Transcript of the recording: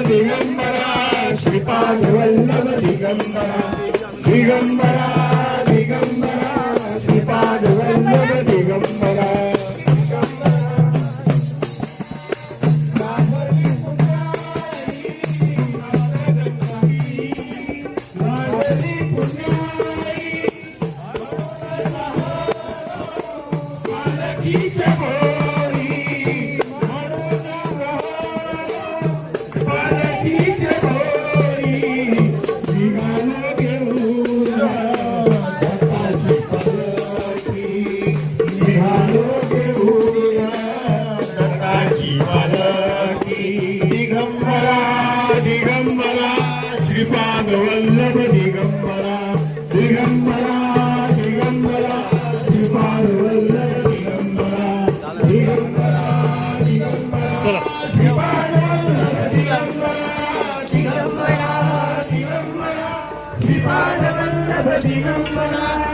Digambara Shripad Vallabh Digambara Digambara Digambara Shripad Vallabh Digambara Digambara Shripad Vallabh Digambara Digambara Digambara Shripad Vallabh Digambara Digambara Digambara Shripad Vallabh Digambara Digambara Digambara Shripad Vallabh Digambara